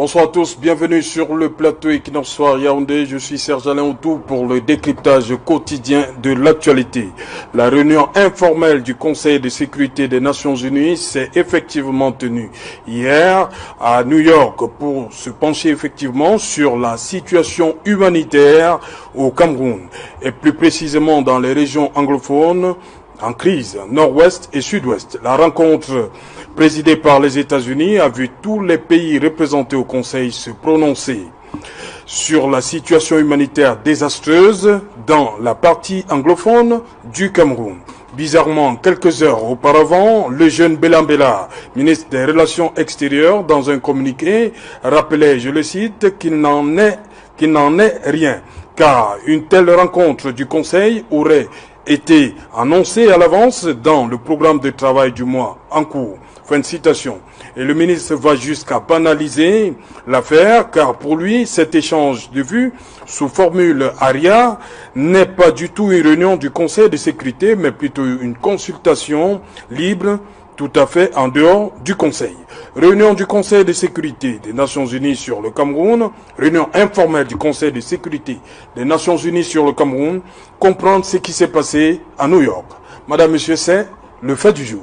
Bonsoir à tous, bienvenue sur le plateau Equinox Soir Yaoundé. Je suis Serge Alain Outou pour le décryptage quotidien de l'actualité. La réunion informelle du Conseil de sécurité des Nations Unies s'est effectivement tenue hier à New York pour se pencher effectivement sur la situation humanitaire au Cameroun et plus précisément dans les régions anglophones en crise, nord-ouest et sud-ouest. La rencontre présidée par les États-Unis a vu tous les pays représentés au Conseil se prononcer sur la situation humanitaire désastreuse dans la partie anglophone du Cameroun. Bizarrement, quelques heures auparavant, le jeune Belambela, ministre des Relations extérieures, dans un communiqué, rappelait, je le cite, qu'il n'en est rien, car une telle rencontre du Conseil aurait été annoncée à l'avance dans le programme de travail du mois en cours. Fin de citation. Et le ministre va jusqu'à banaliser l'affaire, car pour lui, cet échange de vues sous formule ARIA n'est pas du tout une réunion du Conseil de sécurité, mais plutôt une consultation libre, tout à fait en dehors du Conseil. Réunion du Conseil de sécurité des Nations Unies sur le Cameroun, réunion informelle du Conseil de sécurité des Nations Unies sur le Cameroun, comprendre ce qui s'est passé à New York. Madame, Monsieur, c'est le fait du jour.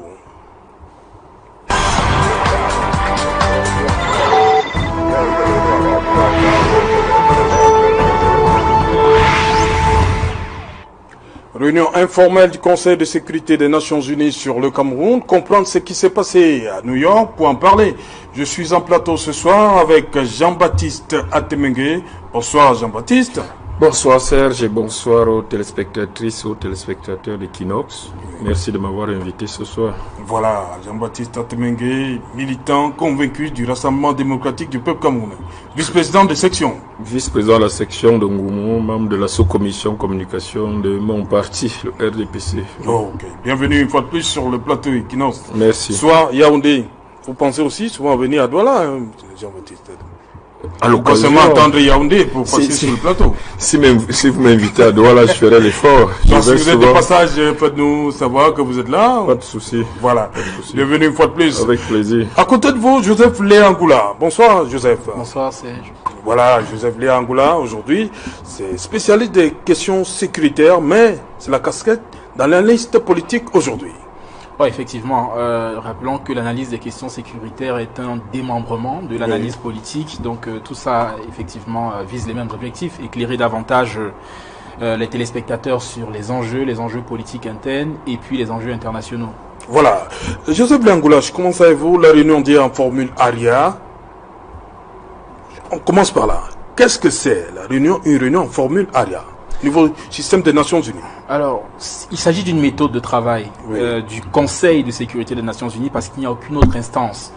Réunion informelle du Conseil de sécurité des Nations Unies sur le Cameroun, comprendre ce qui s'est passé à New York pour en parler. Je suis en plateau ce soir avec Jean-Baptiste Atemengue. Bonsoir Jean-Baptiste. Bonsoir Serge et bonsoir aux téléspectatrices et aux téléspectateurs d'Equinox. Merci de m'avoir invité ce soir. Voilà, Jean-Baptiste Atemengue, militant convaincu du Rassemblement démocratique du peuple camerounais. Vice-président de section. Vice-président de la section de Ngoumou, membre de la sous-commission communication de mon parti, le RDPC. Ok, bienvenue une fois de plus sur le plateau Equinox. Merci. Soir Yaoundé. Vous pensez aussi souvent venir à Douala, hein, Jean-Baptiste? À l'occasion, pas seulement attendre Yaoundé pour passer sur le plateau. Si vous m'invitez à Douala, je ferai l'effort. Donc si vous êtes de passage, faites-nous savoir que vous êtes là. Pas de souci. Voilà. Bienvenue une fois de plus. Avec plaisir. À côté de vous, Joseph Léangoula. Bonsoir Joseph. Bonsoir Serge. Voilà, Joseph Léangoula, aujourd'hui, c'est spécialiste des questions sécuritaires, mais c'est la casquette d'analyste politique aujourd'hui. Oui, effectivement. Rappelons que l'analyse des questions sécuritaires est un démembrement de l'analyse politique. Donc tout ça, effectivement, vise les mêmes objectifs. Éclairer davantage les téléspectateurs sur les enjeux politiques internes et puis les enjeux internationaux. Voilà. Joseph Léangoula, je commence avec vous. La réunion d'hier en formule ARIA. On commence par là. Qu'est-ce que c'est une réunion en formule ARIA? Niveau système des Nations Unies. Alors, il s'agit d'une méthode de travail du Conseil de sécurité des Nations Unies parce qu'il n'y a aucune autre instance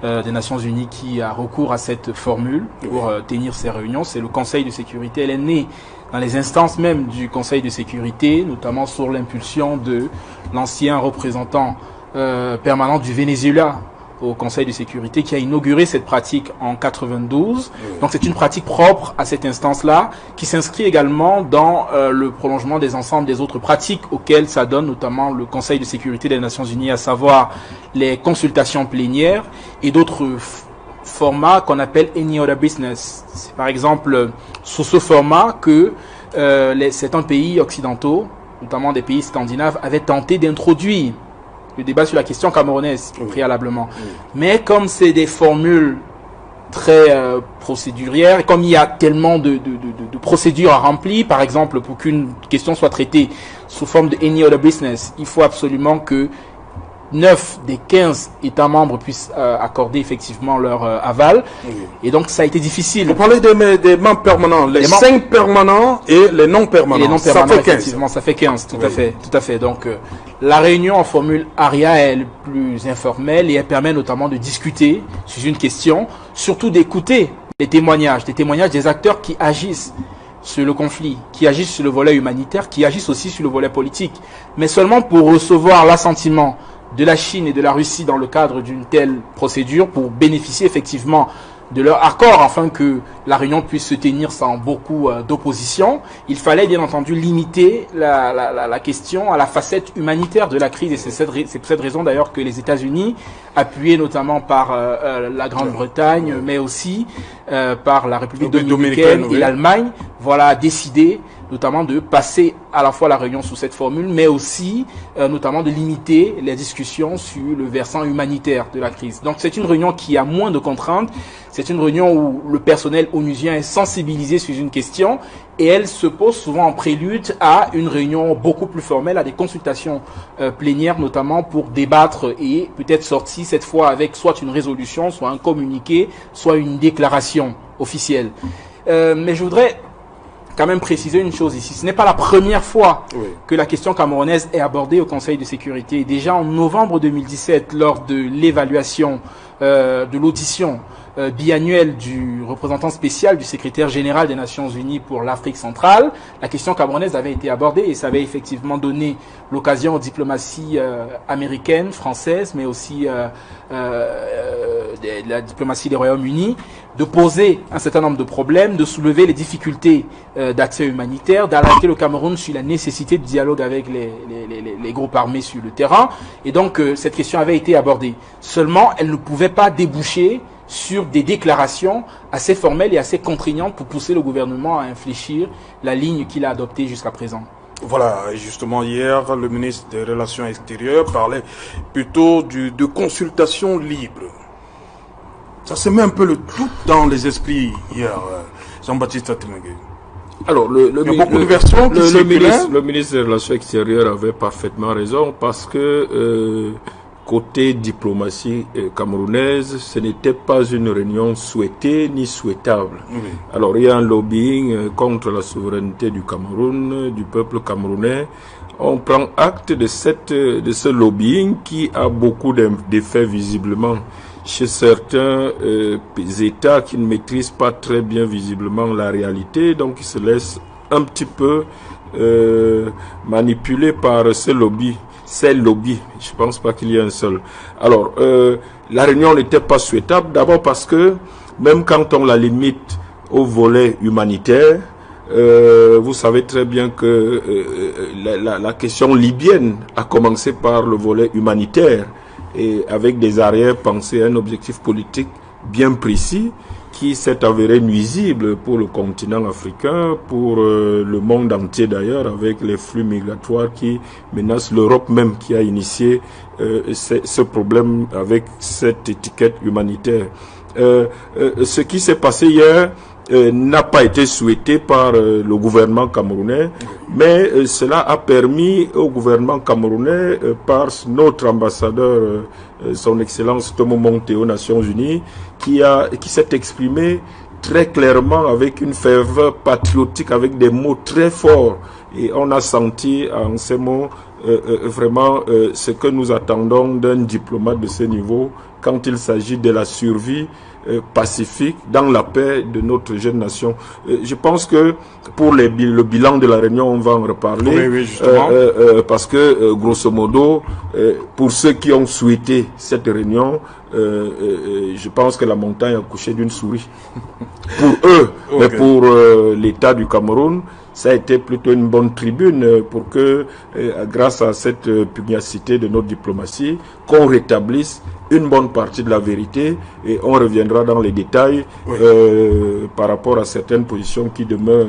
des Nations Unies qui a recours à cette formule pour tenir ces réunions. C'est le Conseil de sécurité. Elle est née dans les instances même du Conseil de sécurité, notamment sur l'impulsion de l'ancien représentant permanent du Venezuela au Conseil de sécurité qui a inauguré cette pratique en 92. Donc c'est une pratique propre à cette instance-là qui s'inscrit également dans le prolongement des ensembles des autres pratiques auxquelles ça donne notamment le Conseil de sécurité des Nations Unies, à savoir les consultations plénières et d'autres formats qu'on appelle any other business. C'est par exemple sous ce format que certains pays occidentaux, notamment des pays scandinaves, avaient tenté d'introduire le débat sur la question camerounaise préalablement. Mais comme c'est des formules très procédurières, et comme il y a tellement de procédures à remplir, par exemple, pour qu'une question soit traitée sous forme de any other business, il faut absolument que 9 des 15 États membres puissent accorder effectivement leur aval. Et donc ça a été difficile. Vous parlez des membres permanents, les 5 permanents et les non permanents. Et les non permanents, ça fait 15. effectivement, ça fait 15, tout à fait. Donc la réunion en formule ARIA est plus informelle et elle permet notamment de discuter sur une question, surtout d'écouter des témoignages des acteurs qui agissent sur le conflit, qui agissent sur le volet humanitaire, qui agissent aussi sur le volet politique, mais seulement pour recevoir l'assentiment de la Chine et de la Russie dans le cadre d'une telle procédure pour bénéficier effectivement de leur accord afin que la réunion puisse se tenir sans beaucoup d'opposition. Il fallait bien entendu limiter la question à la facette humanitaire de la crise et c'est pour cette raison d'ailleurs que les États-Unis, appuyés notamment par la Grande-Bretagne, mais aussi par la République dominicaine et l'Allemagne, voilà, décidé notamment de passer à la fois la réunion sous cette formule, mais aussi notamment de limiter les discussions sur le versant humanitaire de la crise. Donc c'est une réunion qui a moins de contraintes, c'est une réunion où le personnel onusien est sensibilisé sur une question et elle se pose souvent en prélude à une réunion beaucoup plus formelle, à des consultations plénières notamment pour débattre et peut-être sortir cette fois avec soit une résolution, soit un communiqué, soit une déclaration officielle. Mais je voudrais quand même préciser une chose ici. Ce n'est pas la première fois que la question camerounaise est abordée au Conseil de sécurité. Déjà en novembre 2017, lors de l'évaluation de l'audition biannuelle du représentant spécial du secrétaire général des Nations Unies pour l'Afrique centrale, la question camerounaise avait été abordée et ça avait effectivement donné l'occasion aux diplomaties américaines, françaises, mais aussi la diplomatie des Royaumes-Unis, de poser un certain nombre de problèmes, de soulever les difficultés d'accès humanitaire, d'alerter le Cameroun sur la nécessité de dialogue avec les groupes armés sur le terrain. Et donc, cette question avait été abordée. Seulement, elle ne pouvait pas déboucher sur des déclarations assez formelles et assez contraignantes pour pousser le gouvernement à infléchir la ligne qu'il a adoptée jusqu'à présent. Voilà, justement hier, le ministre des Relations extérieures parlait plutôt de consultation libre. Ça se met un peu le tout dans les esprits hier, Jean-Baptiste Atimenge. Alors, le ministre des Relations extérieures avait parfaitement raison parce que côté diplomatie camerounaise, ce n'était pas une réunion souhaitée ni souhaitable. Oui. Alors, il y a un lobbying contre la souveraineté du Cameroun, du peuple camerounais. On prend acte de ce lobbying qui a beaucoup d'effets visiblement chez certains États qui ne maîtrisent pas très bien visiblement la réalité, donc ils se laissent un petit peu manipuler par ces lobbies. C'est lobby, je ne pense pas qu'il y ait un seul. Alors, la réunion n'était pas souhaitable, d'abord parce que même quand on la limite au volet humanitaire, vous savez très bien que la question libyenne a commencé par le volet humanitaire et avec des arrière-pensées, un objectif politique bien précis qui s'est avéré nuisible pour le continent africain, pour le monde entier d'ailleurs, avec les flux migratoires qui menacent l'Europe même, qui a initié ce problème avec cette étiquette humanitaire. Ce qui s'est passé hier n'a pas été souhaité par le gouvernement camerounais, mais cela a permis au gouvernement camerounais, par notre ambassadeur, son Excellence Tomo Monte aux Nations Unies, qui s'est exprimé très clairement avec une ferveur patriotique, avec des mots très forts. Et on a senti en ces mots vraiment ce que nous attendons d'un diplomate de ce niveau quand il s'agit de la survie pacifique, dans la paix de notre jeune nation. Je pense que pour le bilan de la réunion, on va en reparler. Oui, justement. Parce que, grosso modo, pour ceux qui ont souhaité cette réunion, je pense que la montagne a couché d'une souris. Pour eux, mais pour l'État du Cameroun, ça a été plutôt une bonne tribune pour que, grâce à cette pugnacité de notre diplomatie, qu'on rétablisse une bonne partie de la vérité et on reviendra dans les détails par rapport à certaines positions qui demeurent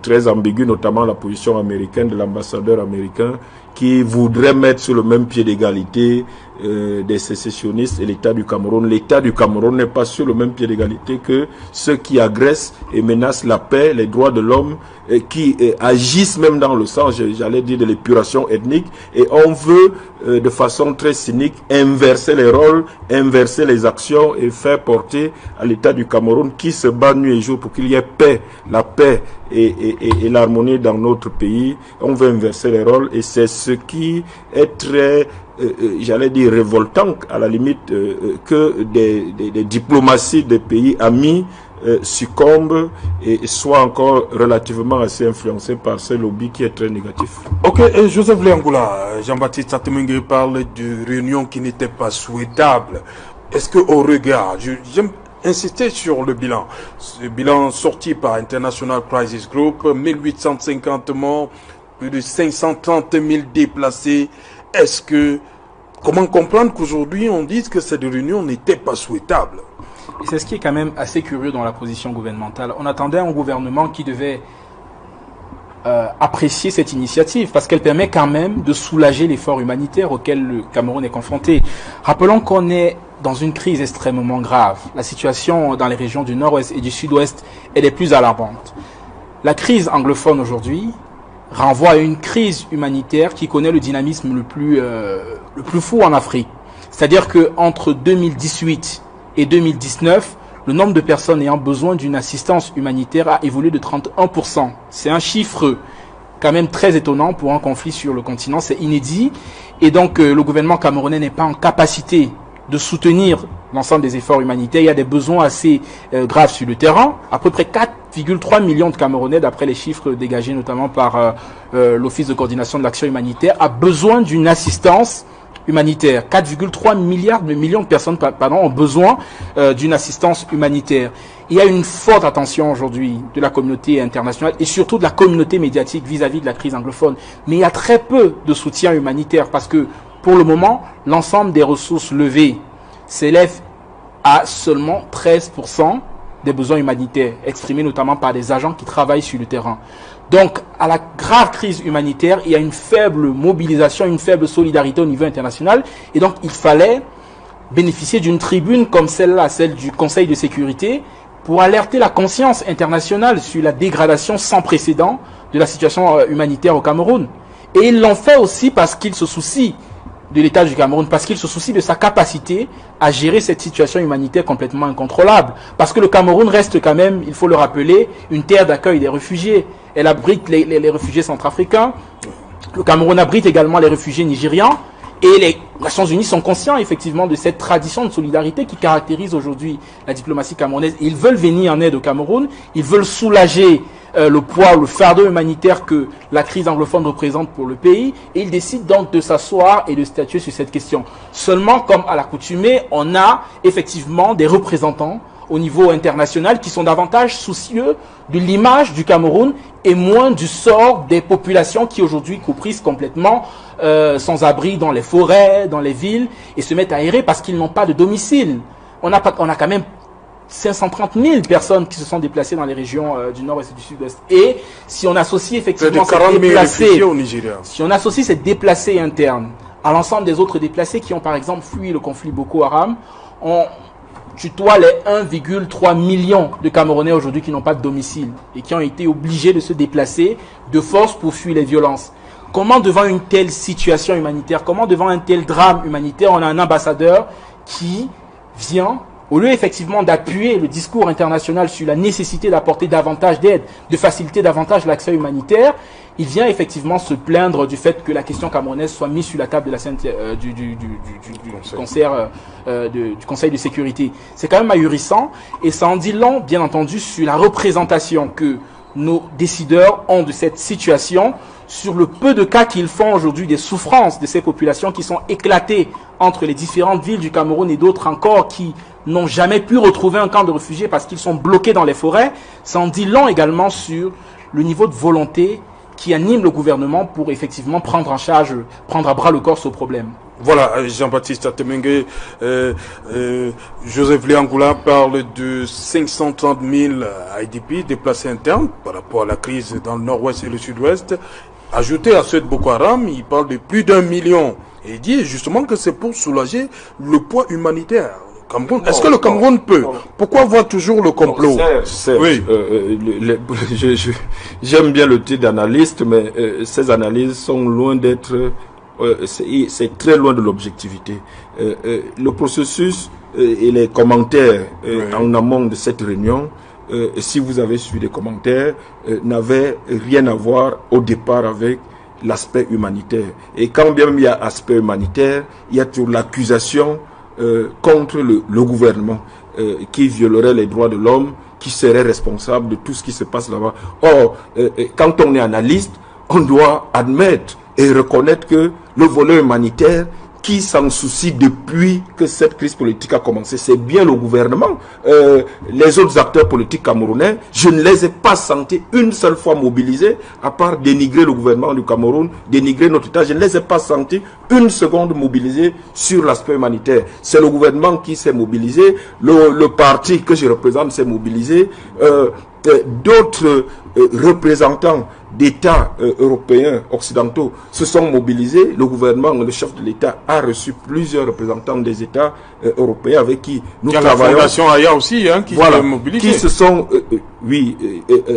très ambiguës, notamment la position américaine de l'ambassadeur américain qui voudrait mettre sur le même pied d'égalité des sécessionnistes et l'État du Cameroun. L'État du Cameroun n'est pas sur le même pied d'égalité que ceux qui agressent et menacent la paix, les droits de l'homme, qui agissent même dans le sens, j'allais dire, de l'épuration ethnique. Et on veut, de façon très cynique, inverser les rôles, inverser les actions et faire porter à l'État du Cameroun, qui se bat nuit et jour pour qu'il y ait paix, la paix et l'harmonie dans notre pays. On veut inverser les rôles et c'est ce qui est très j'allais dire révoltant à la limite que des diplomaties des pays amis succombent et soient encore relativement assez influencés par ce lobby qui est très négatif. Ok, et Joseph Léangoula, Jean-Baptiste Atimenge parle de réunion qui n'était pas souhaitable. Est-ce qu'au regard, insister sur le bilan. Ce bilan sorti par International Crisis Group, 1850 morts, plus de 530 000 déplacés. Comment comprendre qu'aujourd'hui on dise que cette réunion n'était pas souhaitable? Et c'est ce qui est quand même assez curieux dans la position gouvernementale. On attendait un gouvernement qui devait apprécier cette initiative parce qu'elle permet quand même de soulager l'effort humanitaire auquel le Cameroun est confronté. Rappelons qu'on est dans une crise extrêmement grave. La situation dans les régions du nord-ouest et du sud-ouest est des plus alarmantes. La crise anglophone aujourd'hui renvoie à une crise humanitaire qui connaît le dynamisme le plus fou en Afrique. C'est-à-dire que entre 2018 et 2019, le nombre de personnes ayant besoin d'une assistance humanitaire a évolué de 31%. C'est un chiffre quand même très étonnant pour un conflit sur le continent, c'est inédit. Et donc le gouvernement camerounais n'est pas en capacité de soutenir l'ensemble des efforts humanitaires. Il y a des besoins assez graves sur le terrain. À peu près 4,3 millions de Camerounais, d'après les chiffres dégagés notamment par l'Office de coordination de l'action humanitaire, a besoin d'une assistance humanitaire. 4,3 millions de personnes ont besoin d'une assistance humanitaire. Il y a une forte attention aujourd'hui de la communauté internationale et surtout de la communauté médiatique vis-à-vis de la crise anglophone. Mais il y a très peu de soutien humanitaire parce que pour le moment, l'ensemble des ressources levées s'élève à seulement 13% des besoins humanitaires exprimés notamment par des agents qui travaillent sur le terrain. Donc, à la grave crise humanitaire, il y a une faible mobilisation, une faible solidarité au niveau international. Et donc, il fallait bénéficier d'une tribune comme celle-là, celle du Conseil de sécurité, pour alerter la conscience internationale sur la dégradation sans précédent de la situation humanitaire au Cameroun. Et ils l'ont fait aussi parce qu'ils se soucient de l'État du Cameroun, parce qu'il se soucie de sa capacité à gérer cette situation humanitaire complètement incontrôlable. Parce que le Cameroun reste quand même, il faut le rappeler, une terre d'accueil des réfugiés. Elle abrite les réfugiés centrafricains. Le Cameroun abrite également les réfugiés nigérians. Et les Nations Unies sont conscients effectivement de cette tradition de solidarité qui caractérise aujourd'hui la diplomatie camerounaise. Ils veulent venir en aide au Cameroun, ils veulent soulager le poids, le fardeau humanitaire que la crise anglophone représente pour le pays, et ils décident donc de s'asseoir et de statuer sur cette question. Seulement, comme à l'accoutumée, on a effectivement des représentants au niveau international qui sont davantage soucieux de l'image du Cameroun et moins du sort des populations qui aujourd'hui couprisent complètement sans abri dans les forêts, dans les villes, et se mettent à errer parce qu'ils n'ont pas de domicile. On a quand même 530 000 personnes qui se sont déplacées dans les régions du nord-ouest et du sud-ouest. Et si on associe effectivement ces déplacés, si on associe ces déplacés internes à l'ensemble des autres déplacés qui ont par exemple fui le conflit Boko Haram, on tutoie les 1,3 million de Camerounais aujourd'hui qui n'ont pas de domicile et qui ont été obligés de se déplacer de force pour fuir les violences. Comment devant une telle situation humanitaire, comment devant un tel drame humanitaire, on a un ambassadeur qui vient, au lieu effectivement d'appuyer le discours international sur la nécessité d'apporter davantage d'aide, de faciliter davantage l'accès humanitaire, il vient effectivement se plaindre du fait que la question camerounaise soit mise sur la table de la scène du Conseil de sécurité. C'est quand même ahurissant et ça en dit long, bien entendu, sur la représentation que nos décideurs ont de cette situation, sur le peu de cas qu'ils font aujourd'hui des souffrances de ces populations qui sont éclatées entre les différentes villes du Cameroun et d'autres encore qui n'ont jamais pu retrouver un camp de réfugiés parce qu'ils sont bloqués dans les forêts. Ça en dit long également sur le niveau de volonté qui anime le gouvernement pour effectivement prendre à bras le corps ce problème. Voilà, Jean-Baptiste Atemengue, Joseph Léangoula parle de 530 000 IDP déplacés internes par rapport à la crise dans le nord-ouest et le sud-ouest. Ajouté à ceux de Boko Haram, il parle de plus d'1 million. Et il dit justement que c'est pour soulager le poids humanitaire. Est-ce que le Cameroun peut? Pourquoi voir toujours le complot? Oui. J'aime bien le titre d'analyste, mais ces analyses sont loin d'être... c'est très loin de l'objectivité. Le processus et les commentaires en amont de cette réunion, si vous avez suivi les commentaires, n'avaient rien à voir au départ avec l'aspect humanitaire. Et quand bien même il y a aspect humanitaire, il y a toujours l'accusation contre le gouvernement qui violerait les droits de l'homme, qui serait responsable de tout ce qui se passe là-bas. Or, quand on est analyste, on doit admettre et reconnaître que le volet humanitaire qui s'en soucie depuis que cette crise politique a commencé, c'est bien le gouvernement. Les autres acteurs politiques camerounais, je ne les ai pas sentis une seule fois mobilisés, à part dénigrer le gouvernement du Cameroun, dénigrer notre État, je ne les ai pas sentis une seconde mobilisés sur l'aspect humanitaire. C'est le gouvernement qui s'est mobilisé, le parti que je représente s'est mobilisé, d'autres représentants d'États européens, occidentaux, se sont mobilisés. Le gouvernement, le chef de l'État a reçu plusieurs représentants des États européens avec qui nous travaillons. La Fondation Aya aussi, hein, qui s'est mobilisée. Qui se sont,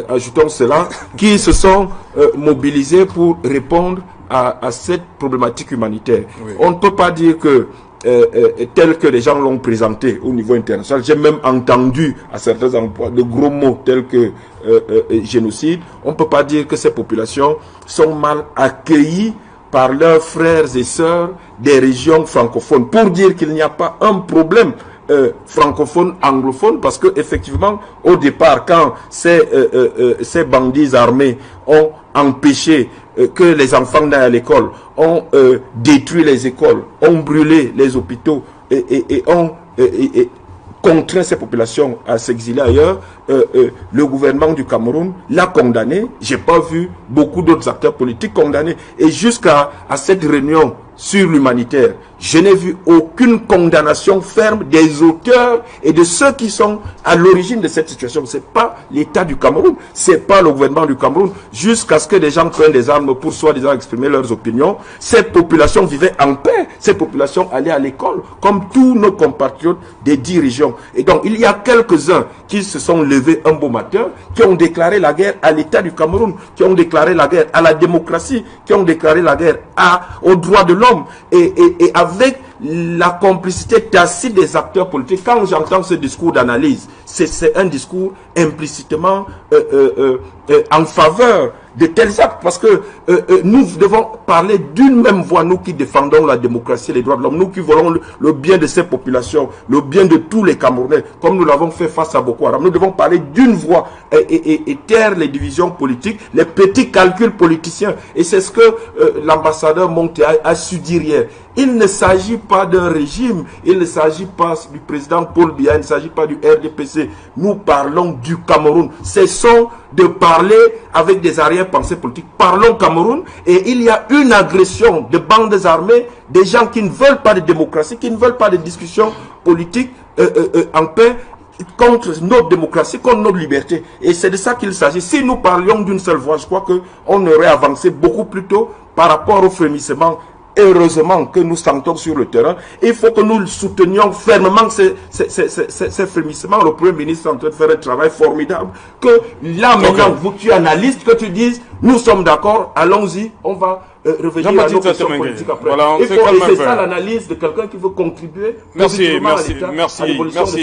ajoutons cela, qui se sont mobilisés pour répondre à cette problématique humanitaire. Oui. On ne peut pas dire que tel que les gens l'ont présenté au niveau international. J'ai même entendu à certains endroits de gros mots tels que génocide. On ne peut pas dire que ces populations sont mal accueillies par leurs frères et sœurs des régions francophones. Pour dire qu'il n'y a pas un problème francophone, anglophone, parce que effectivement, au départ, quand ces bandits armés ont empêché que les enfants n'aillent à l'école, ont détruit les écoles, ont brûlé les hôpitaux et ont contraint ces populations à s'exiler ailleurs, le gouvernement du Cameroun l'a condamné. J'ai pas vu beaucoup d'autres acteurs politiques condamnés. Et jusqu'à cette réunion sur l'humanitaire, je n'ai vu aucune condamnation ferme des auteurs et de ceux qui sont à l'origine de cette situation. C'est pas l'État du Cameroun, c'est pas le gouvernement du Cameroun. Jusqu'à ce que des gens prennent des armes pour soi-disant exprimer leurs opinions, ces populations vivaient en paix, ces populations allaient à l'école, comme tous nos compatriotes des 10 régions. Et donc, il y a quelques-uns qui se sont levés un beau matin, qui ont déclaré la guerre à l'État du Cameroun, qui ont déclaré la guerre à la démocratie, qui ont déclaré la guerre aux droits de l'homme, et avec la complicité tacite des acteurs politiques. Quand j'entends ce discours d'analyse, c'est un discours implicitement en faveur de tels actes, parce que nous devons parler d'une même voix, nous qui défendons la démocratie et les droits de l'homme, nous qui voulons le bien de ces populations, le bien de tous les Camerounais, comme nous l'avons fait face à Boko Haram. Nous devons parler d'une voix et taire les divisions politiques, les petits calculs politiciens. Et c'est ce que l'ambassadeur Monté a su dire hier. Il ne s'agit pas d'un régime, il ne s'agit pas du président Paul Biya, il ne s'agit pas du RDPC. Nous parlons du Cameroun. Cessons de parler avec des arrière-pensées politiques. Parlons Cameroun, et il y a une agression de bandes armées, des gens qui ne veulent pas de démocratie, qui ne veulent pas de discussion politique en paix, contre notre démocratie, contre notre liberté. Et c'est de ça qu'il s'agit. Si nous parlions d'une seule voix, je crois qu'on aurait avancé beaucoup plus tôt par rapport au frémissement. Heureusement que nous sentons sur le terrain. Il faut que nous soutenions fermement ces frémissements. Le Premier ministre est en train de faire un travail formidable. Que là maintenant, vous tu analystes, que tu dises, nous sommes d'accord, allons-y, on va revenir à nos questions politiques après. Voilà, et c'est ça l'analyse de quelqu'un qui veut contribuer merci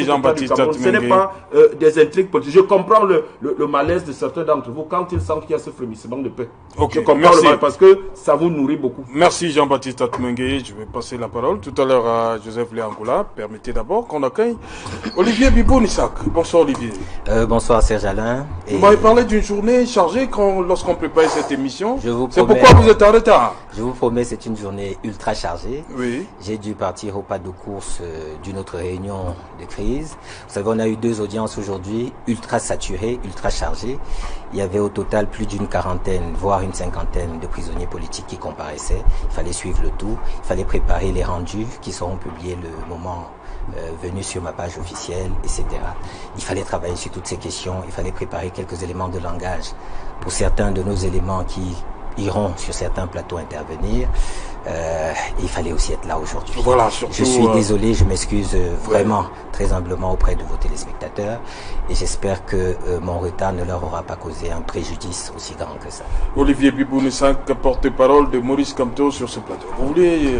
Jean-Baptiste. Ce n'est pas des intrigues politiques. Je comprends le malaise de certains d'entre vous quand ils sentent qu'il y a ce frémissement de paix. Okay, je comprends le malaise parce que ça vous nourrit beaucoup. Merci Jean-Baptiste Atmengue. Je vais passer la parole tout à l'heure à Joseph Léangoula. Permettez d'abord qu'on accueille Olivier Bibou-Nissak. Bonsoir Olivier. Bonsoir Serge Alain. Vous m'avez parlé d'une journée chargée lorsqu'on préparait cette émission. C'est pourquoi vous êtes en retard. Je vous promets, c'est une journée ultra chargée. Oui. J'ai dû partir au pas de course d'une autre réunion de crise. Vous savez, on a eu 2 audiences aujourd'hui, ultra saturées, ultra chargées. Il y avait au total plus d'une 40aine, voire une 50aine de prisonniers politiques qui comparaissaient. Il fallait suivre le tout. Il fallait préparer les rendus qui seront publiés le moment venu sur ma page officielle, etc. Il fallait travailler sur toutes ces questions. Il fallait préparer quelques éléments de langage pour certains de nos éléments qui iront sur certains plateaux intervenir. Il fallait aussi être là aujourd'hui. Voilà, surtout, je suis désolé, je m'excuse vraiment très humblement auprès de vos téléspectateurs et j'espère que mon retard ne leur aura pas causé un préjudice aussi grand que ça. Olivier Bibou-Nissak, porte-parole de Maurice Kamto sur ce plateau. Vous voulez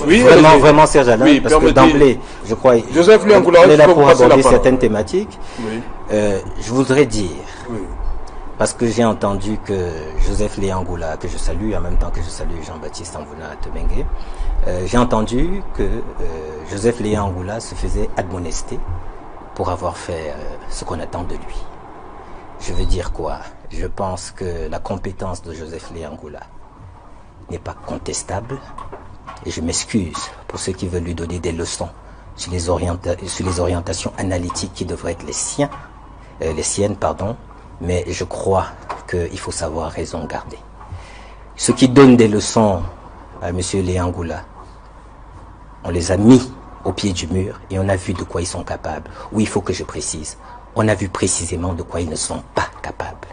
oui, vraiment Serge Alain, oui, parce que d'emblée, je crois Joseph Léangoula, on est là pour aborder certaines thématiques. Oui. Je voudrais dire, oui, parce que j'ai entendu que Joseph Léangoula, que je salue en même temps que je salue Jean-Baptiste Atmengue, j'ai entendu que Joseph Léangoula se faisait admonester pour avoir fait ce qu'on attend de lui. Je veux dire quoi? Je pense que la compétence de Joseph Léangoula n'est pas contestable. et je m'excuse pour ceux qui veulent lui donner des leçons sur les orientations analytiques qui devraient être les siennes, mais je crois qu'il faut savoir raison garder. Ceux qui donnent des leçons à M. Léangoula, on les a mis au pied du mur et on a vu de quoi ils sont capables. Oui, il faut que je précise, on a vu précisément de quoi ils ne sont pas capables.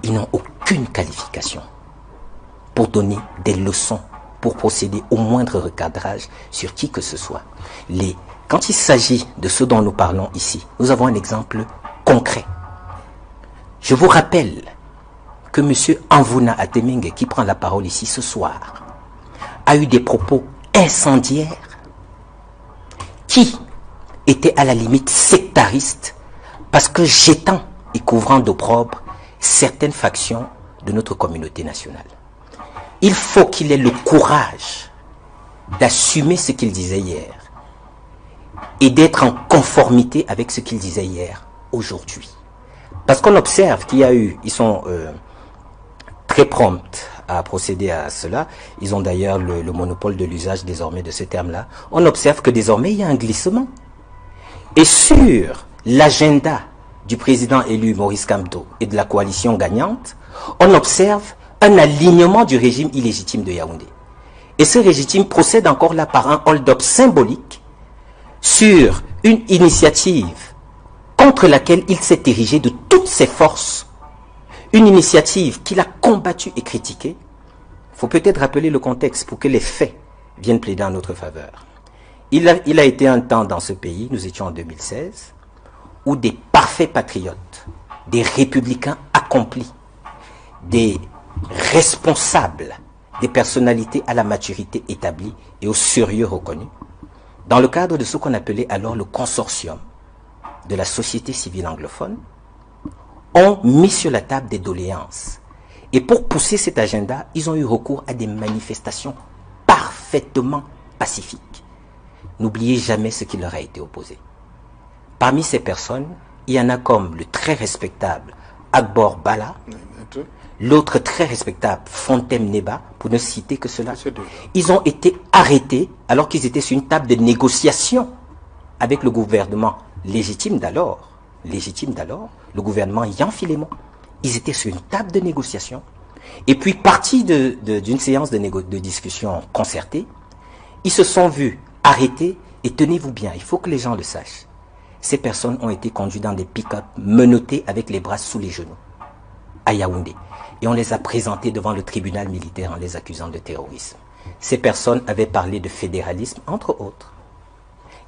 Ils n'ont aucune qualification pour donner des leçons, pour procéder au moindre recadrage sur qui que ce soit. Quand il s'agit de ce dont nous parlons ici, nous avons un exemple concret. Je vous rappelle que M. Anvouna Atemingue, qui prend la parole ici ce soir, a eu des propos incendiaires qui étaient à la limite sectaristes parce que jetant et couvrant d'opprobre certaines factions de notre communauté nationale. Il faut qu'il ait le courage d'assumer ce qu'il disait hier et d'être en conformité avec ce qu'il disait hier aujourd'hui. Parce qu'on observe qu'il y a eu, ils sont très prompts à procéder à cela. Ils ont d'ailleurs le monopole de l'usage désormais de ce terme-là. On observe que désormais, il y a un glissement. Et sur l'agenda du président élu Maurice Kamto et de la coalition gagnante, on observe un alignement du régime illégitime de Yaoundé. Et ce régime procède encore là par un hold-up symbolique sur une initiative contre laquelle il s'est érigé de toutes ses forces. Une initiative qu'il a combattue et critiquée. Il faut peut-être rappeler le contexte pour que les faits viennent plaider en notre faveur. Il a été un temps dans ce pays, nous étions en 2016, où des parfaits patriotes, des républicains accomplis, des responsables, des personnalités à la maturité établie et au sérieux reconnu, dans le cadre de ce qu'on appelait alors le consortium de la société civile anglophone, ont mis sur la table des doléances. Et pour pousser cet agenda, ils ont eu recours à des manifestations parfaitement pacifiques. N'oubliez jamais ce qui leur a été opposé. Parmi ces personnes, il y en a comme le très respectable Agbor Bala, l'autre très respectable Fontem Neba, pour ne citer que cela. Ils ont été arrêtés alors qu'ils étaient sur une table de négociation avec le gouvernement légitime d'alors, le gouvernement Yan Filémon. Ils étaient sur une table de négociation. Et puis, partis d'une séance de discussion concertée, ils se sont vus arrêtés. Et tenez-vous bien, il faut que les gens le sachent. Ces personnes ont été conduites dans des pick-up menottés avec les bras sous les genoux à Yaoundé. Et on les a présentés devant le tribunal militaire en les accusant de terrorisme. Ces personnes avaient parlé de fédéralisme, entre autres,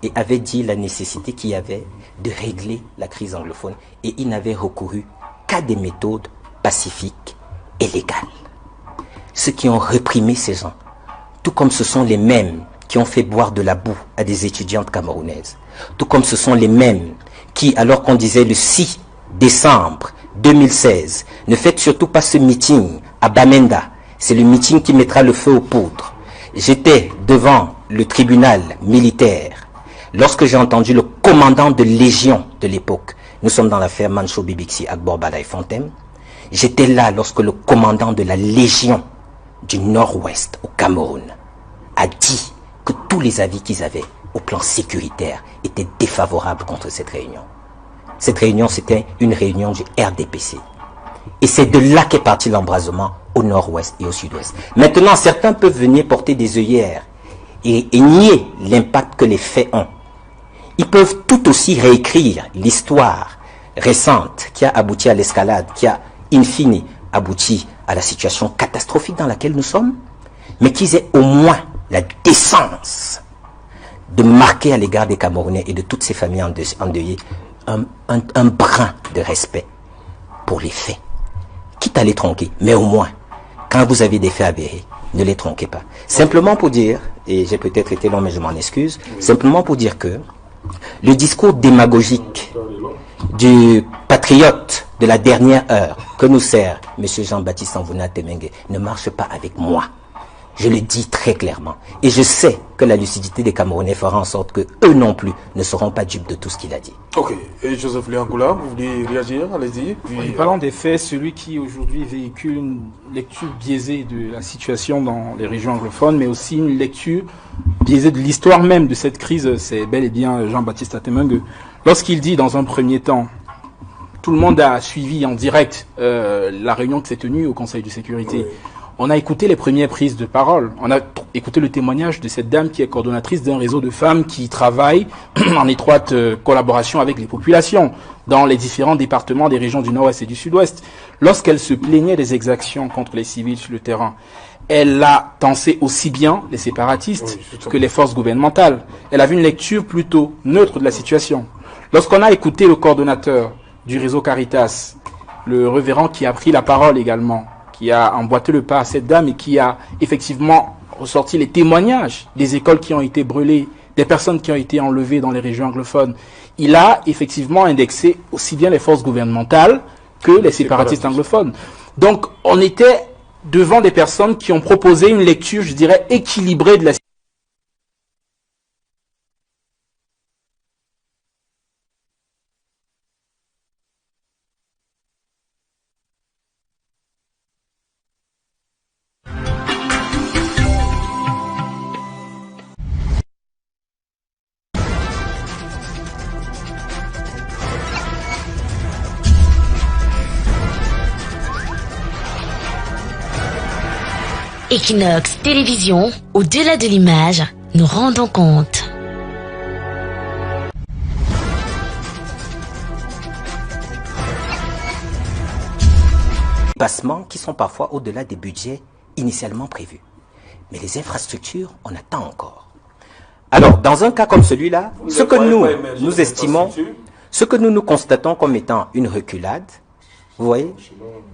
et avaient dit la nécessité qu'il y avait de régler la crise anglophone. Et ils n'avaient recouru qu'à des méthodes pacifiques et légales. Ceux qui ont reprimé ces gens, tout comme ce sont les mêmes qui ont fait boire de la boue à des étudiantes camerounaises, tout comme ce sont les mêmes qui, alors qu'on disait le 6 décembre 2016, ne faites surtout pas ce meeting à Bamenda, c'est le meeting qui mettra le feu aux poudres. J'étais devant le tribunal militaire lorsque j'ai entendu le commandant de Légion de l'époque, nous sommes dans l'affaire Mancho Bibixi, Agbor Bala et Fontem, j'étais là lorsque le commandant de la Légion du Nord-Ouest au Cameroun a dit que tous les avis qu'ils avaient au plan sécuritaire étaient défavorables contre cette réunion. Cette réunion, c'était une réunion du RDPC. Et c'est de là qu'est parti l'embrasement au nord-ouest et au sud-ouest. Maintenant, certains peuvent venir porter des œillères et nier l'impact que les faits ont. Ils peuvent tout aussi réécrire l'histoire récente qui a abouti à l'escalade, qui a, in fine, abouti à la situation catastrophique dans laquelle nous sommes, mais qu'ils aient au moins la décence de marquer à l'égard des Camerounais et de toutes ces familles endeuillées un brin de respect pour les faits. Quitte à les tronquer, mais au moins, quand vous avez des faits avérés, ne les tronquez pas. Simplement pour dire, et j'ai peut-être été long mais je m'en excuse, simplement pour dire que le discours démagogique du patriote de la dernière heure que nous sert M. Jean-Baptiste Anvouna Temengue ne marche pas avec moi. Je le dis très clairement. Et je sais que que la lucidité des Camerounais fera en sorte que eux non plus ne seront pas dupes de tout ce qu'il a dit. Ok. Et Joseph Liangoula, vous voulez réagir? Allez-y. Oui, parlant des faits, celui qui aujourd'hui véhicule une lecture biaisée de la situation dans les régions anglophones, mais aussi une lecture biaisée de l'histoire même de cette crise, c'est bel et bien Jean-Baptiste Atemengue. Lorsqu'il dit dans un premier temps, tout le monde a suivi en direct la réunion qui s'est tenue au Conseil de sécurité. Oui. On a écouté les premières prises de parole. On a écouté le témoignage de cette dame qui est coordonnatrice d'un réseau de femmes qui travaillent en étroite collaboration avec les populations dans les différents départements des régions du Nord-Ouest et du Sud-Ouest. Lorsqu'elle se plaignait des exactions contre les civils sur le terrain, elle a tensé aussi bien les séparatistes que les forces gouvernementales. Elle avait une lecture plutôt neutre de la situation. Lorsqu'on a écouté le coordonnateur du réseau Caritas, le révérend qui a pris la parole également, qui a emboîté le pas à cette dame et qui a effectivement ressorti les témoignages des écoles qui ont été brûlées, des personnes qui ont été enlevées dans les régions anglophones. Il a effectivement indexé aussi bien les forces gouvernementales que les séparatistes anglophones. Donc on était devant des personnes qui ont proposé une lecture, je dirais, équilibrée de la situation. Equinox Télévision, au-delà de l'image, nous rendons compte. Dépassements qui sont parfois au-delà des budgets initialement prévus. Mais les infrastructures, on attend encore. Alors, dans un cas comme celui-là, ce que nous estimons, ce que nous constatons comme étant une reculade, vous voyez,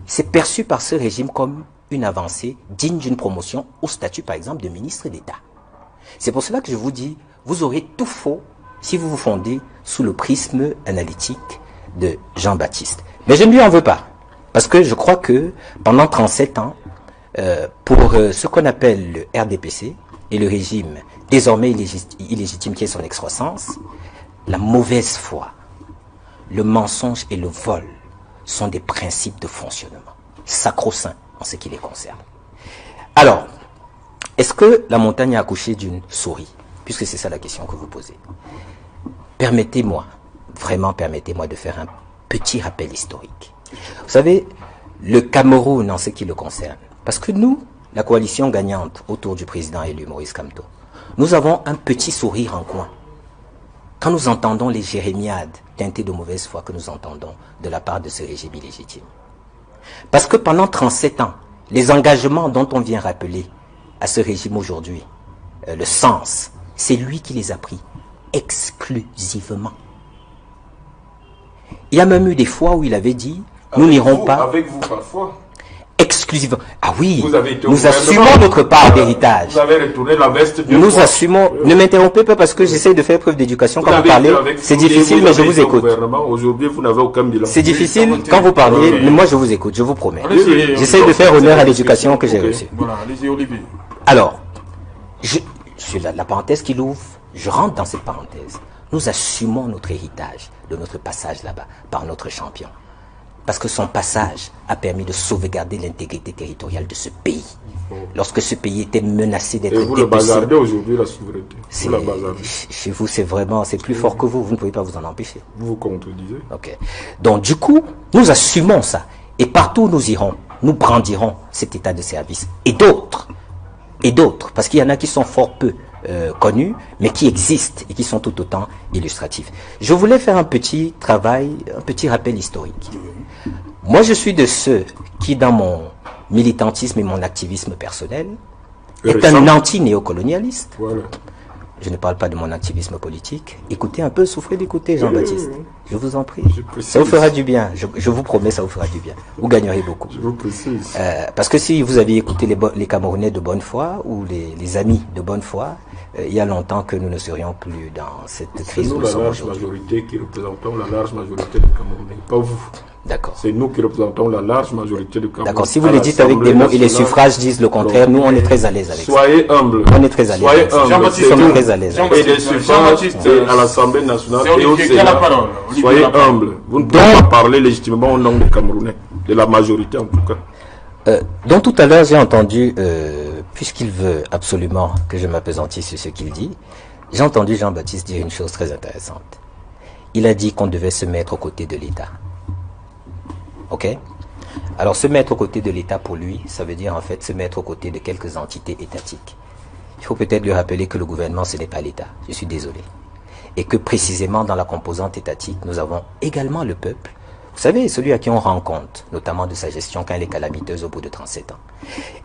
c'est perçu par ce régime comme une avancée digne d'une promotion au statut, par exemple, de ministre d'État. C'est pour cela que je vous dis, vous aurez tout faux si vous vous fondez sous le prisme analytique de Jean-Baptiste. Mais je ne lui en veux pas, parce que je crois que pendant 37 ans, pour ce qu'on appelle le RDPC et le régime désormais illégitime qui est son excroissance, la mauvaise foi, le mensonge et le vol sont des principes de fonctionnement sacro-saints en ce qui les concerne. Alors, est-ce que la montagne a accouché d'une souris? Puisque c'est ça la question que vous posez. Permettez-moi, vraiment permettez-moi de faire un petit rappel historique. Vous savez, le Cameroun en ce qui le concerne, parce que nous, la coalition gagnante autour du président élu Maurice Kamto, nous avons un petit sourire en coin. Quand nous entendons les jérémiades teintées de mauvaise foi que nous entendons de la part de ce régime illégitime. Parce que pendant 37 ans, les engagements dont on vient rappeler à ce régime aujourd'hui, le sens, c'est lui qui les a pris exclusivement. Il y a même eu des fois où il avait dit, nous n'irons pas... Avec vous parfois. Exclusivement. Ah oui, nous assumons notre part d'héritage. Vous avez retourné la veste bien Nous assumons... Ne m'interrompez pas parce que j'essaie de faire preuve d'éducation. Quand vous parlez, c'est difficile, mais je vous écoute. Aujourd'hui, vous n'avez aucun bilan. C'est difficile quand vous parlez, mais moi je vous écoute, je vous promets. J'essaie de faire honneur à l'éducation que j'ai reçue. Voilà, allez-y Olivier. Alors, sur la parenthèse qu'il ouvre, je rentre dans cette parenthèse. Nous assumons notre héritage de notre passage là-bas par notre champion. Parce que son passage a permis de sauvegarder l'intégrité territoriale de ce pays. Lorsque ce pays était menacé d'être dépecé. Et vous le bazardez aujourd'hui, la souveraineté. Chez vous, c'est vraiment, c'est plus fort que vous. Vous ne pouvez pas vous en empêcher. Vous vous contredisez. Ok. Donc, du coup, nous assumons ça. Et partout où nous irons, nous brandirons cet état de service. Et d'autres. Parce qu'il y en a qui sont fort peu connus, mais qui existent et qui sont tout autant illustratifs. Je voulais faire un petit travail, un petit rappel historique. Moi, je suis de ceux qui, dans mon militantisme et mon activisme personnel, est un anti-néocolonialiste. Voilà. Je ne parle pas de mon activisme politique. Écoutez un peu, souffrez d'écouter, Jean-Baptiste. Je vous en prie. Ça vous fera du bien. Je vous promets, ça vous fera du bien. Vous gagnerez beaucoup. Je vous précise. Parce que si vous aviez écouté les Camerounais de bonne foi ou les amis de bonne foi, il y a longtemps que nous ne serions plus dans cette crise. C'est nous la large majorité qui représentons la large majorité des Camerounais, pas vous. D'accord. C'est nous qui représentons la large majorité du Cameroun. D'accord. Si vous le dites avec des mots et les suffrages disent le contraire, nous on est très à l'aise avec ça. Soyez humble. On est très à l'aise. Soyez humble. Nous sommes très à l'aise. Et les suffrages à l'Assemblée nationale et au Sénat. Soyez humble. Vous ne pouvez pas parler légitimement au nom des Camerounais, de la majorité en tout cas. Donc tout à l'heure j'ai entendu, puisqu'il veut absolument que je m'appesantisse sur ce qu'il dit, j'ai entendu Jean-Baptiste dire une chose très intéressante. Il a dit qu'on devait se mettre aux côtés de l'État. Ok? Alors se mettre aux côtés de l'État pour lui, ça veut dire en fait se mettre aux côtés de quelques entités étatiques. Il faut peut-être lui rappeler que le gouvernement ce n'est pas l'État, je suis désolé. Et que précisément dans la composante étatique, nous avons également le peuple. Vous savez, celui à qui on rend compte, notamment de sa gestion quand elle est calamiteuse au bout de 37 ans.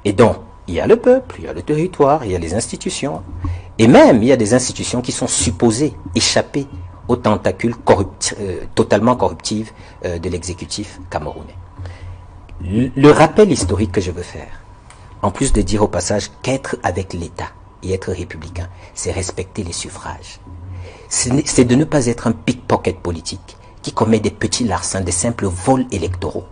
Et donc, il y a le peuple, il y a le territoire, il y a les institutions. Et même, il y a des institutions qui sont supposées échapper aux tentacules totalement corruptives de l'exécutif camerounais. Le rappel historique que je veux faire, en plus de dire au passage qu'être avec l'État et être républicain, c'est respecter les suffrages. C'est de ne pas être un pickpocket politique qui commet des petits larcins, des simples vols électoraux,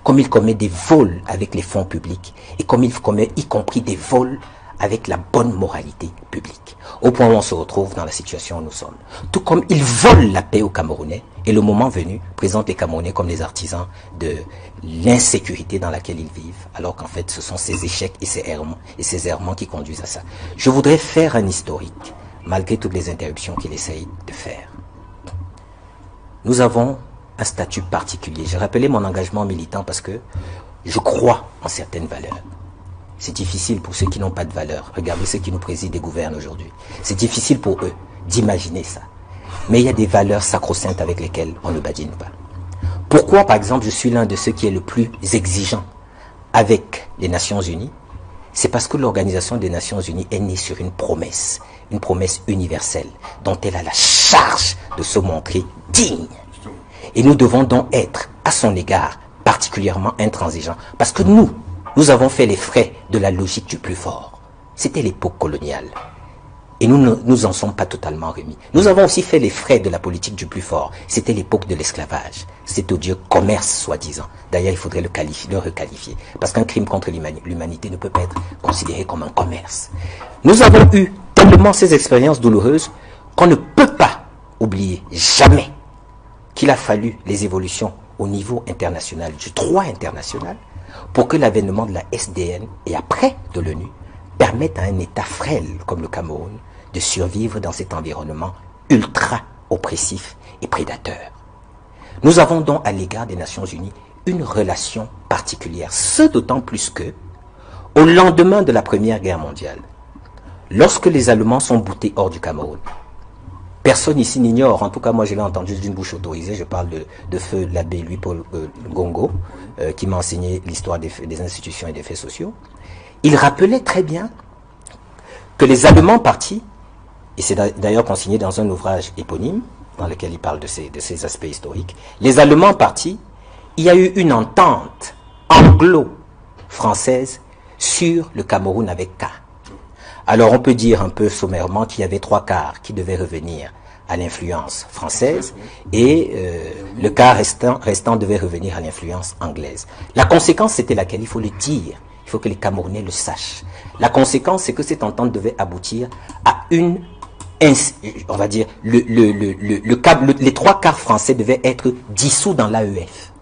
comme il commet des vols avec les fonds publics et comme il commet y compris des vols avec la bonne moralité publique, au point où on se retrouve dans la situation où nous sommes. Tout comme ils volent la paix aux Camerounais, et le moment venu, présentent les Camerounais comme les artisans de l'insécurité dans laquelle ils vivent, alors qu'en fait ce sont ces échecs et ces errements qui conduisent à ça. Je voudrais faire un historique, malgré toutes les interruptions qu'il essaye de faire. Nous avons un statut particulier. J'ai rappelé mon engagement militant parce que je crois en certaines valeurs. C'est difficile pour ceux qui n'ont pas de valeur. Regardez ceux qui nous président et gouvernent aujourd'hui. C'est difficile pour eux d'imaginer ça. Mais il y a des valeurs sacro-saintes avec lesquelles on ne badine pas. Pourquoi, par exemple, je suis l'un de ceux qui est le plus exigeant avec les Nations Unies? C'est parce que l'Organisation des Nations Unies est née sur une promesse universelle, dont elle a la charge de se montrer digne. Et nous devons donc être, à son égard, particulièrement intransigeants. Parce que nous avons fait les frais de la logique du plus fort. C'était l'époque coloniale. Et nous ne nous en sommes pas totalement remis. Nous avons aussi fait les frais de la politique du plus fort. C'était l'époque de l'esclavage. C'est odieux commerce, soi-disant. D'ailleurs, il faudrait le requalifier. Parce qu'un crime contre l'humanité ne peut pas être considéré comme un commerce. Nous avons eu tellement ces expériences douloureuses qu'on ne peut pas oublier jamais qu'il a fallu les évolutions au niveau international, du droit international, pour que l'avènement de la SDN et après de l'ONU permette à un État frêle comme le Cameroun de survivre dans cet environnement ultra oppressif et prédateur. Nous avons donc à l'égard des Nations Unies une relation particulière, ce d'autant plus que, au lendemain de la Première Guerre mondiale, lorsque les Allemands sont boutés hors du Cameroun, personne ici n'ignore, en tout cas moi je l'ai entendu d'une bouche autorisée, je parle de feu l'abbé Louis-Paul Gongo, qui m'a enseigné l'histoire des institutions et des faits sociaux. Il rappelait très bien que les Allemands partis, et c'est d'ailleurs consigné dans un ouvrage éponyme, dans lequel il parle de ces aspects historiques, les Allemands partis, il y a eu une entente anglo-française sur le Cameroun avec K. Alors on peut dire un peu sommairement qu'il y avait 3/4 qui devaient revenir à l'influence française et le quart restant devait revenir à l'influence anglaise. La conséquence c'était laquelle? Il faut le dire, il faut que les Camerounais le sachent. La conséquence c'est que cette entente devait aboutir à on va dire, les 3/4 français devaient être dissous dans l'AEF.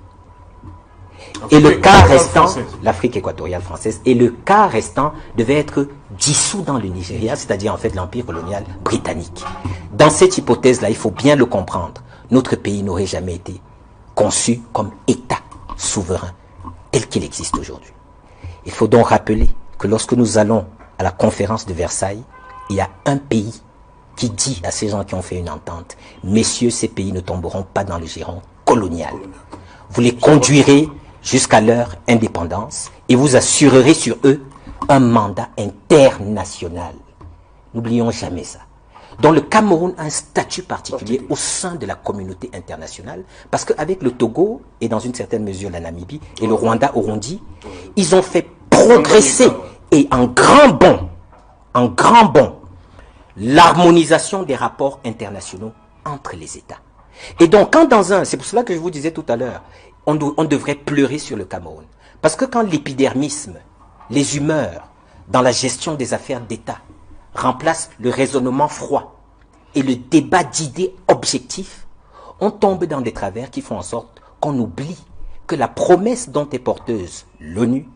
Et le quart restant, l'Afrique équatoriale française, et le quart restant devait être dissous dans le Nigeria, c'est-à-dire en fait l'empire colonial britannique. Dans cette hypothèse-là, il faut bien le comprendre, notre pays n'aurait jamais été conçu comme État souverain tel qu'il existe aujourd'hui. Il faut donc rappeler que lorsque nous allons à la conférence de Versailles, il y a un pays qui dit à ces gens qui ont fait une entente, messieurs, ces pays ne tomberont pas dans le giron colonial. Vous les conduirez jusqu'à leur indépendance et vous assurerez sur eux un mandat international. N'oublions jamais ça. Donc le Cameroun a un statut particulier au sein de la communauté internationale parce qu'avec le Togo et dans une certaine mesure la Namibie et le Rwanda au Burundi, ils ont fait progresser et en grand bond, l'harmonisation des rapports internationaux entre les États. Et donc, quand c'est pour cela que je vous disais tout à l'heure, on devrait pleurer sur le Cameroun. Parce que quand l'épidermisme, les humeurs dans la gestion des affaires d'État remplacent le raisonnement froid et le débat d'idées objectifs, on tombe dans des travers qui font en sorte qu'on oublie que la promesse dont est porteuse l'ONU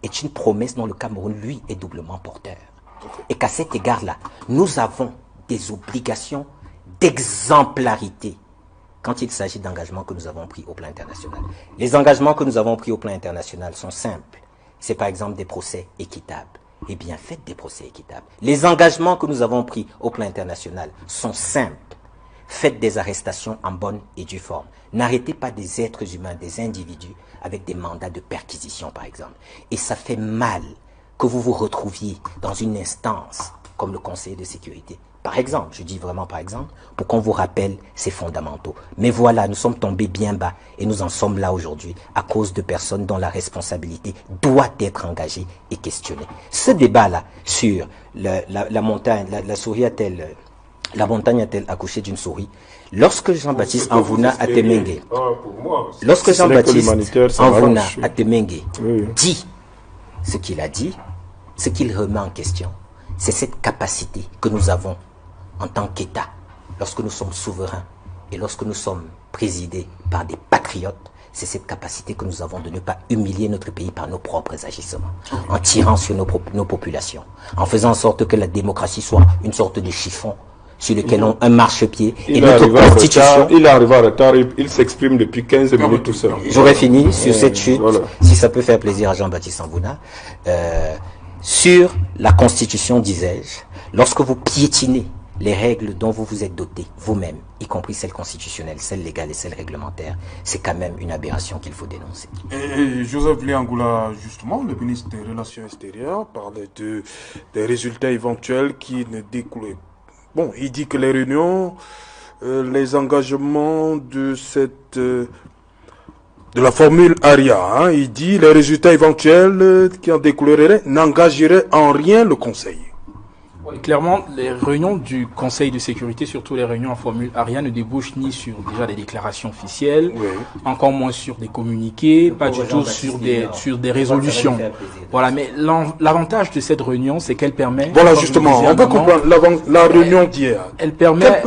est une promesse dont le Cameroun, lui, est doublement porteur. Et qu'à cet égard-là, nous avons des obligations d'exemplarité quand il s'agit d'engagements que nous avons pris au plan international. Les engagements que nous avons pris au plan international sont simples. C'est par exemple des procès équitables. Eh bien, faites des procès équitables. Les engagements que nous avons pris au plan international sont simples. Faites des arrestations en bonne et due forme. N'arrêtez pas des êtres humains, des individus, avec des mandats de perquisition, par exemple. Et ça fait mal que vous vous retrouviez dans une instance comme le Conseil de sécurité. Par exemple, je dis vraiment par exemple, pour qu'on vous rappelle ces fondamentaux. Mais voilà, nous sommes tombés bien bas et nous en sommes là aujourd'hui à cause de personnes dont la responsabilité doit être engagée et questionnée. Ce débat-là sur la montagne, la souris a-t-elle... La montagne a-t-elle accouché d'une souris? Lorsque Jean-Baptiste Anvouna Atemengue, dit ce qu'il a dit, ce qu'il remet en question, c'est cette capacité que nous avons en tant qu'État, lorsque nous sommes souverains et lorsque nous sommes présidés par des patriotes, c'est cette capacité que nous avons de ne pas humilier notre pays par nos propres agissements, en tirant sur nos populations, en faisant en sorte que la démocratie soit une sorte de chiffon sur lequel on un marchepied et notre constitution. Il arrive en retard, il s'exprime depuis 15 minutes tout seul. J'aurais fini sur cette chute, voilà. Si ça peut faire plaisir à Jean-Baptiste Anvouna. Sur la constitution, disais-je, lorsque vous piétinez les règles dont vous vous êtes dotés vous-même, y compris celles constitutionnelles, celles légales et celles réglementaires, c'est quand même une aberration qu'il faut dénoncer. Et Joseph Liangoula, justement, le ministre des Relations extérieures, parlait des résultats éventuels qui ne découlent. Bon, il dit que les réunions, les engagements de la formule ARIA, il dit les résultats éventuels qui en découleraient n'engageraient en rien le Conseil. Oui, clairement, les réunions du Conseil de sécurité, surtout les réunions en formule ARIA, ne débouchent ni sur déjà des déclarations officielles, oui, encore moins sur des communiqués, pas du tout sur des résolutions. Voilà, mais l'avantage de cette réunion, c'est qu'elle permet... Voilà, justement, on peut comprendre la réunion d'hier. Elle permet...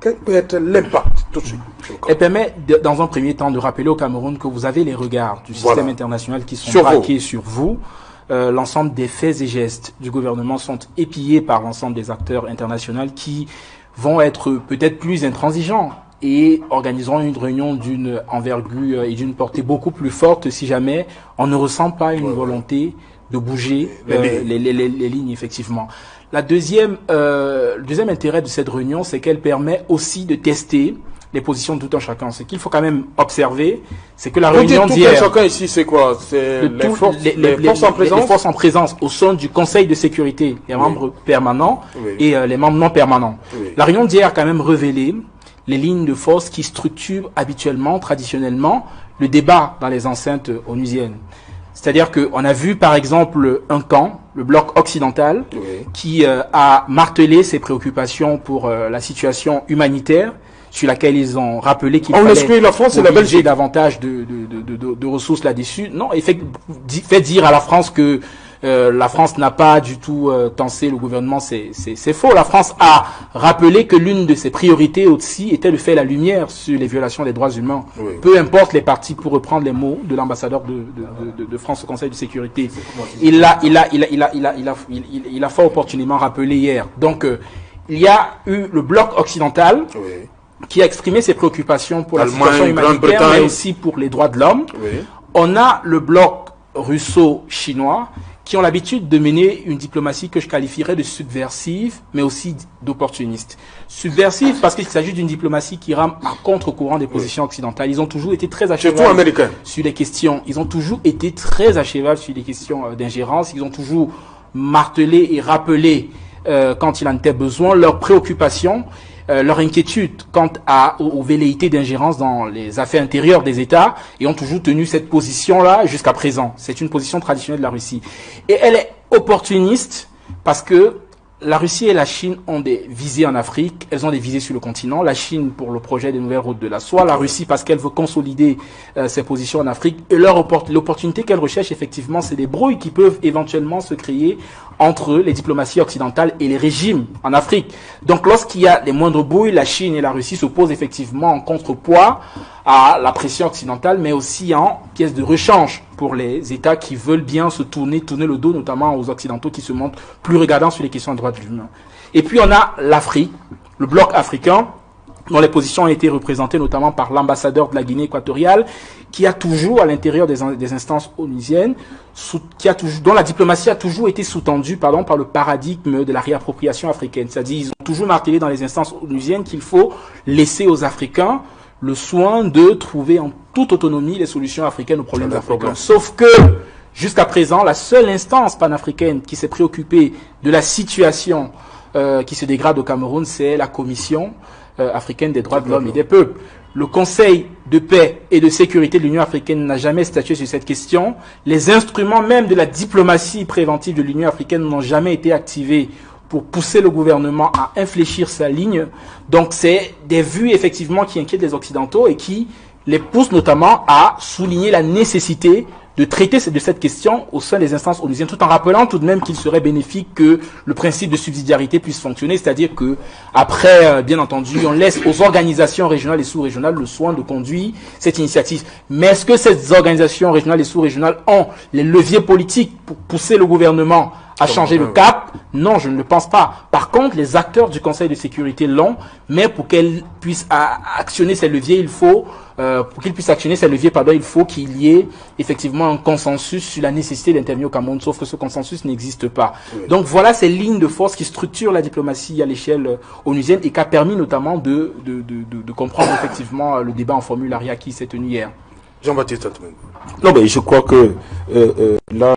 Quel peut être l'impact tout de suite? Elle permet, dans un premier temps, de rappeler au Cameroun que vous avez les regards du système international qui sont braqués sur vous. L'ensemble des faits et gestes du gouvernement sont épillés par l'ensemble des acteurs internationaux qui vont être peut-être plus intransigeants et organiseront une réunion d'une envergure et d'une portée beaucoup plus forte si jamais on ne ressent pas une volonté de bouger les lignes, effectivement. Le deuxième intérêt de cette réunion, c'est qu'elle permet aussi de tester les positions de tout un chacun. Ce qu'il faut quand même observer, c'est que la réunion d'hier... Tout un chacun ici, c'est quoi? C'est les forces en présence? Les forces en présence au sein du Conseil de sécurité, les membres permanents et les membres non permanents. Oui. La réunion d'hier a quand même révélé les lignes de force qui structurent habituellement, traditionnellement, le débat dans les enceintes onusiennes. C'est-à-dire qu'on a vu, par exemple, un camp, le bloc occidental, qui a martelé ses préoccupations pour la situation humanitaire, sur laquelle ils ont rappelé qu'il fallait la France et la Belgique davantage de ressources là-dessus. Non, et fait dire à la France que la France n'a pas du tout tensé le gouvernement, c'est faux. La France a rappelé que l'une de ses priorités aussi était de faire la lumière sur les violations des droits humains. Oui. Peu importe les partis, pour reprendre les mots de l'ambassadeur de France au Conseil de sécurité. Il a fort opportunément rappelé hier. Donc, il y a eu le bloc occidental qui a exprimé ses préoccupations pour la situation humanitaire, mais aussi pour les droits de l'homme. On a le bloc russo-chinois qui ont l'habitude de mener une diplomatie que je qualifierais de subversive, mais aussi d'opportuniste. Subversive parce qu'il s'agit d'une diplomatie qui rame à contre-courant des positions occidentales. Ils ont toujours été très à cheval sur les questions. Ils ont toujours été très à cheval sur les questions d'ingérence. Ils ont toujours martelé et rappelé, quand il en était besoin, leurs préoccupations, leur inquiétude quant aux velléités d'ingérence dans les affaires intérieures des États, et ont toujours tenu cette position-là jusqu'à présent. C'est une position traditionnelle de la Russie. Et elle est opportuniste parce que la Russie et la Chine ont des visées en Afrique, elles ont des visées sur le continent. La Chine pour le projet des nouvelles routes de la soie, la Russie parce qu'elle veut consolider ses positions en Afrique. Et l'opportunité qu'elle recherche effectivement, c'est des brouilles qui peuvent éventuellement se créer entre les diplomaties occidentales et les régimes en Afrique. Donc lorsqu'il y a les moindres brouilles, la Chine et la Russie s'opposent effectivement en contrepoids à la pression occidentale, mais aussi en pièce de rechange pour les États qui veulent bien se tourner le dos, notamment aux Occidentaux qui se montrent plus regardants sur les questions de droits de l'humain. Et puis on a l'Afrique, le bloc africain, dont les positions ont été représentées notamment par l'ambassadeur de la Guinée équatoriale, qui a toujours, à l'intérieur des instances onusiennes, dont la diplomatie a toujours été sous-tendue par le paradigme de la réappropriation africaine. C'est-à-dire ils ont toujours martelé dans les instances onusiennes qu'il faut laisser aux Africains le soin de trouver en toute autonomie les solutions africaines aux problèmes africains. Sauf que, jusqu'à présent, la seule instance panafricaine qui s'est préoccupée de la situation qui se dégrade au Cameroun, c'est la Commission africaine des droits de l'homme et des peuples. Le Conseil de paix et de sécurité de l'Union africaine n'a jamais statué sur cette question. Les instruments même de la diplomatie préventive de l'Union africaine n'ont jamais été activés pour pousser le gouvernement à infléchir sa ligne. Donc c'est des vues effectivement qui inquiètent les Occidentaux et qui les poussent notamment à souligner la nécessité de traiter de cette question au sein des instances onusiennes, tout en rappelant tout de même qu'il serait bénéfique que le principe de subsidiarité puisse fonctionner, c'est-à-dire que après, bien entendu, on laisse aux organisations régionales et sous-régionales le soin de conduire cette initiative. Mais est-ce que ces organisations régionales et sous-régionales ont les leviers politiques pour pousser le gouvernement à changer le cap? Non, je ne le pense pas. Par contre, les acteurs du Conseil de sécurité l'ont, mais pour qu'elles puissent actionner ces leviers, il faut qu'il y ait effectivement un consensus sur la nécessité d'intervenir au Cameroun, sauf que ce consensus n'existe pas. Oui. Donc voilà ces lignes de force qui structurent la diplomatie à l'échelle onusienne et qui a permis notamment de comprendre effectivement le débat en formularia qui s'est tenu hier. Jean-Baptiste Atmen. Non, mais je crois que là,